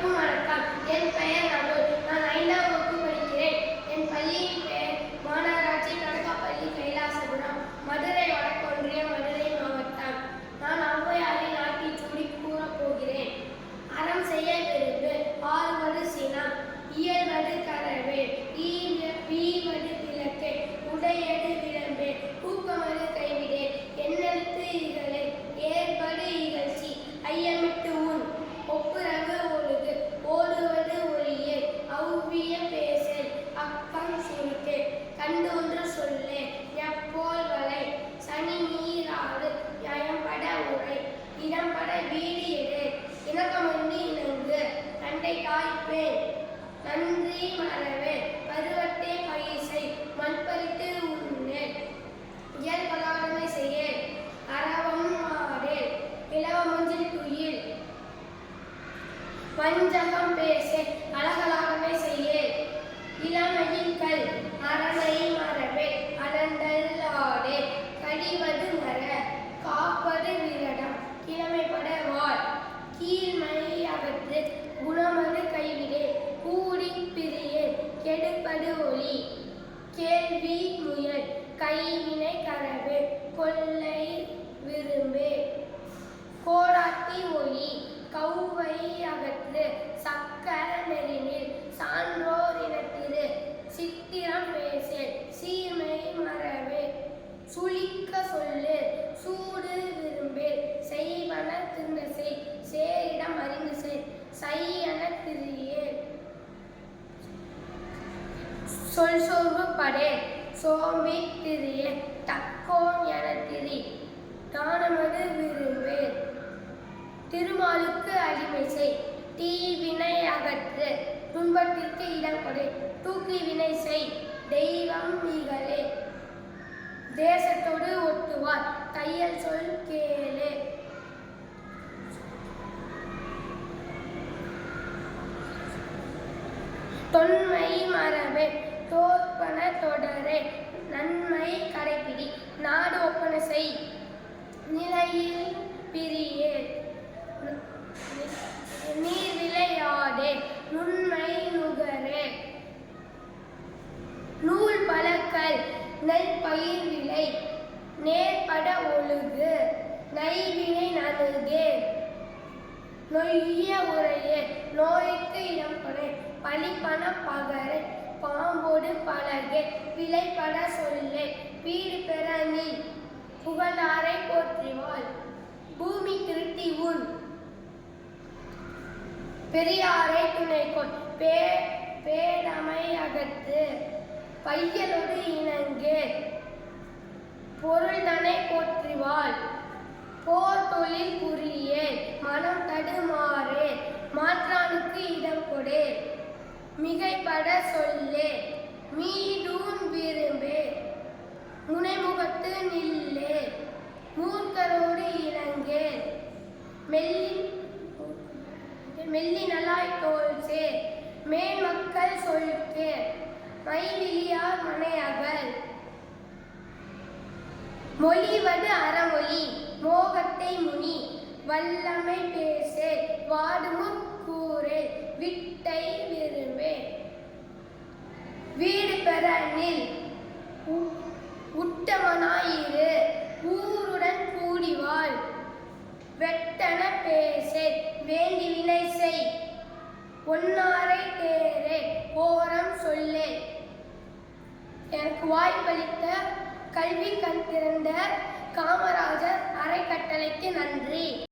அனைவருக்கும் வணக்கம். என் பெயர் அருள். நான் 5ஆம் வகுப்பு படிக்கிறேன். என் பள்ளியின் பெயர் மாநகராட்சி தொடக்கப்பள்ளி கைலாசபுரம், மதுரை வடக்கொன்றியம், மதுரை மாவட்டம். நான் ஔவையாரின் ஆத்திச்சூடி கூறப் போகிறேன். அறம் செய்ய விரும்பு, ஆறுவது சினம், இயல்வது கரவே, ஈவது விளக்கு, உடையது விளம்பே, ஊக்கமது கைவிடே, எண்ணெழுத்து இகழே, ஏற்படு இகழ்ச்சி, ஐயமிட்டு உன், ஒப்புரவு ஒழுகு, ஓடுவது ஒளியே, அவ்விய பேசல், அக்கம் சுருக்கே, கண்டொன்று சொல்லே, எப்போல் வளை, சனி நீராடு, யயம்பட உரை, இடம்பட வீடு எடு, இணக்கமந்து இணங்கு, தண்டை தாய்ப்பேன், நன்றி மறவே, பருவத்தே பயிர் செய், மண்பறித்து உண்ணே, இயல் பலாடமை செய்ய, அரவம் ஆடே, இளவ மஞ்சில் துயில், வஞ்சகம் பேசே, அழகலாகவே செய்ய, இளமையில் கல், அரணை மரவே, அலண்டல் ஆடே, கடிவது மர, காப்பது விரடம், கிழமைப்பட வாழ், கீழ்மை அகற்று, குணமது கைவிடே, கூடி பிரியே, கெடுப்பது ஒளி, கேள்வி முயல், கைவினை கரவே, கொள்ளை விரும்பே, கோடாட்டி ஒளி, கௌவை அகற்று, சக்கர நெறினில், சான்றோர் இனத்திரு, சித்திரம் பேசே, சீர்மை மறவே, சுளிக்க சொல்லு, சூடு விரும்பே, செய்வன திண்ண செய், சேரிடம் அறிந்து செய், செய்யன திரியே, சொல் சோர்வு படே, சோம்பி திரியே, தக்கோன் என திரி, தானமது விரும்பே, திருமாலுக்கு அடிமை செய், தீவினை அகற்று, துன்பத்திற்கு இடம் கொடு, தூக்கி வினை செய், தெய்வம் இகழே, தேசத்தோடு ஒட்டுவார், தையல் சொல் கேளு, தொன்மை மரபே, தோற்பன தொடரே, நன்மை கடைப்பிடி, நாடு ஒப்பன செய், நிலையில் பிரியே, நீர் விளையாடே, நுண்மை நுகரே, நூல் பலக்கல், நெல் பயிர் விளை, நேர்பட ஒழுகு, நைவினை நணுகே, நொய்ய உரையே, நோய்க்கு இடம் கொடே, பழிப்பன பகரே, பாம்போடு பழகே, விளைப்பட சொல்லே, வீடு பெற நில், புகழாரை போற்றிவாள், பூமி திருட்டி உன், பெரியாரை துணைக்கொள், பேடமை அகற்று, பையலோடு இணங்கே, பொருள்தனை போற்றிவாள், போர் தொழில் புரியே, மனம் தடுமாறே, மாற்றானுக்கு இடம் கொடே, மிகைப்பட சொல்லே, மீதூன் விரும்பே, முனைமுகத்து நில்லே, மூர்க்கரோடு இணங்கே, மெல்லினலாய் தோல்சே, மேன்மக்கள் சொல்கே, மைவிலியார் மனையகல், மொழிவது அறமொழி, மோகத்தை முனி, வல்லமை பேசே, வாடுமுற் கூறே, விட்டை விரும்பே, வீடு பெற நில், உட்டமனாயிரு, ஊருடன் கூடிவாள், வெட்டன பேசே, வேண்டி வினை செய், ஒன்னாரை தேரே, ஓரம் சொல்லே. எனக்கு வாய்ப்பளித்த கல்வி கண் திறந்த காமராஜர் அறக்கட்டளைக்கு நன்றி.